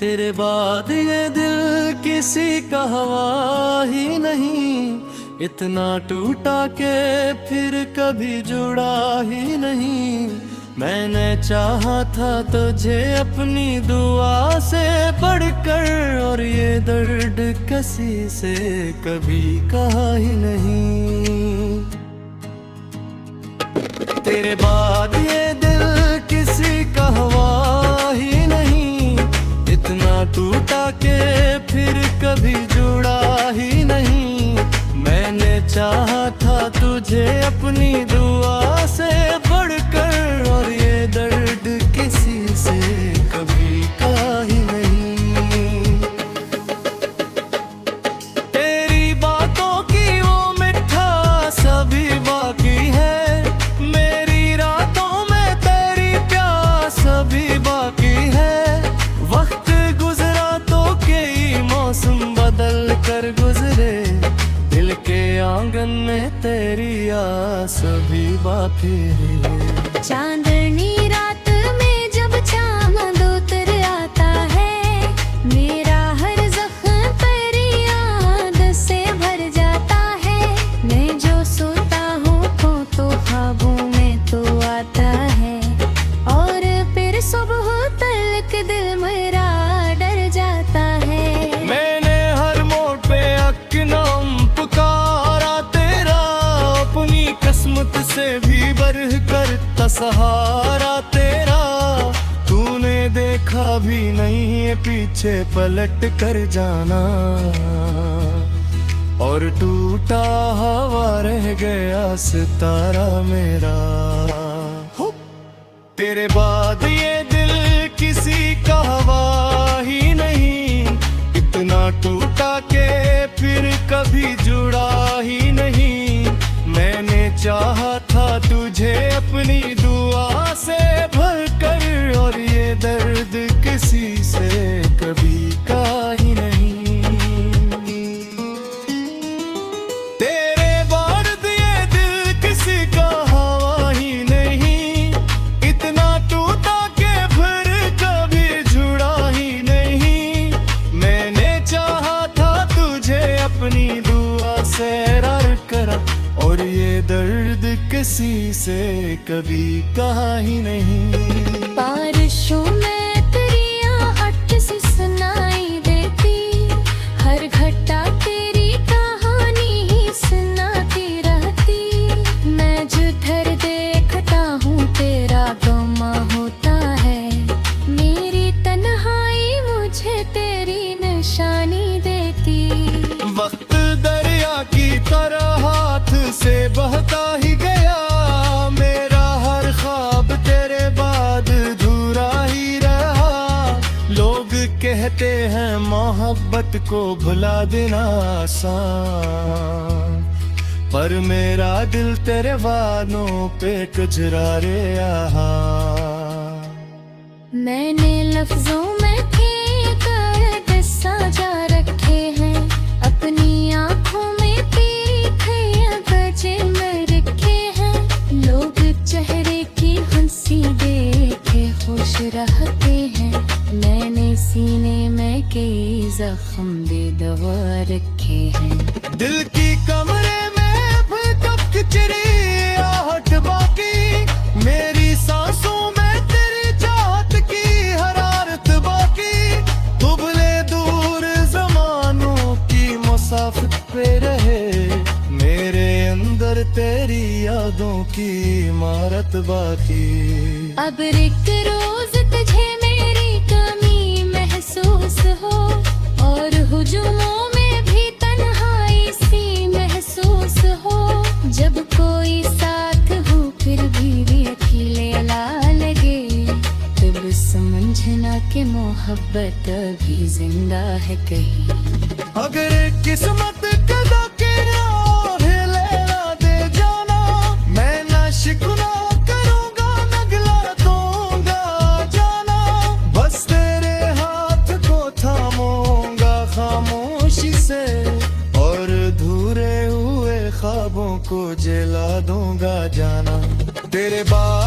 तेरे बाद ये दिल किसी का हवा ही नहीं, इतना टूटा के फिर कभी जुड़ा ही नहीं। मैंने चाहा था तुझे अपनी दुआ से बढ़कर, और ये दर्द किसी से कभी कहा ही नहीं। तेरे बाद ये दिल किसी का हवा ही नहीं, इतना टूटा के फिर कभी जुड़ा ही नहीं। मैंने चाहा था तुझे अपनी दुआ से बढ़कर, और ये दर्द किसी से कभी कहा ही नहीं। तेरी बातों की वो मिठास अभी बाकी है, मेरी रातों में तेरी प्यास अभी बाकी है। वक्त गुजरा तो कई मौसम बदल कर गुजरे, दिल के आंगन में तेरी आस अभी बाकी है। चांदनी रात में जब चांद उतर आता है, मेरा हर जख्म तेरी याद से भर जाता है। मैं जो सोता हूँ तो ख्वाबों में तो आता है, और फिर सुबह तक दिल मेरा डर जाता है। मैंने हर मोड़ पे नाम पुकारा तेरा, अपनी किस्मत से भी बढ़ कर सहारा तेरा। तूने देखा भी नहीं है पीछे पलट कर जाना, और टूटा हवा रह गया सितारा मेरा। तेरे बाद ये दिल किसी का हवा ही नहीं, इतना टूटा के फिर कभी जुड़ा ही नहीं। मैंने चाहा था तुझे अपनी दुआ से भरकर, और ये दर्द किसी से कभी कहा ही नहीं। तेरे बाद ये दिल किसी का हवा ही नहीं, इतना टूटा के फिर कभी जुड़ा ही नहीं। मैंने चाहा था तुझे अपनी दुआ से करा, और ये दर्द किसी से कभी कहा ही नहीं। बारिशों में तेरी आहट सी सुनाई देती, हर घटा तेरी कहानी ही सुनाती रहती। मैं जिधर देखता हूँ तेरा गमा होता है, मेरी तन्हाई मुझे तेरी निशानी देती। वक्त दरिया की तरह हाथ से बहता ही गया, मेरा हर ख्वाब तेरे बाद अधूरा ही रहा। लोग कहते हैं मोहब्बत को भुला देना आसान, पर मेरा दिल तेरे वादों पे गुजरा रे आहा। मैंने लफ्जों में कर सजा रखे हैं, अपनी आँखों में तेरी खैया बजे में रखे हैं। लोग चेहरे की हंसी देखे खुश रहते हैं, मैंने सीने में कई जख्म दे दवा रखे हैं। दिल की कमरे में फिर कब खिचड़ी आहट बाकी, मेरी सांसों में तेरी चाहत की हरारत बाकी। दुबले दूर जमानों की मुसाफिर पे रहे, मेरे अंदर तेरी यादों की इमारत बाकी। अब एक रोज तुझे मेरी कमी महसूस हो, और हुजूमों में भी तन्हाई सी महसूस हो। जब कोई साथ हो फिर भी अकेले अला लगे, तब समझना कि मोहब्बत भी जिंदा है कहीं। अगर किस्मत कदा के राहें लेना दे जाना, मैं ना शिकवा करूंगा नगला दूंगा जाना। बस तेरे हाथ को थामूंगा खामोशी से, और अधूरे हुए ख्वाबों को जला दूंगा जाना। तेरे बाद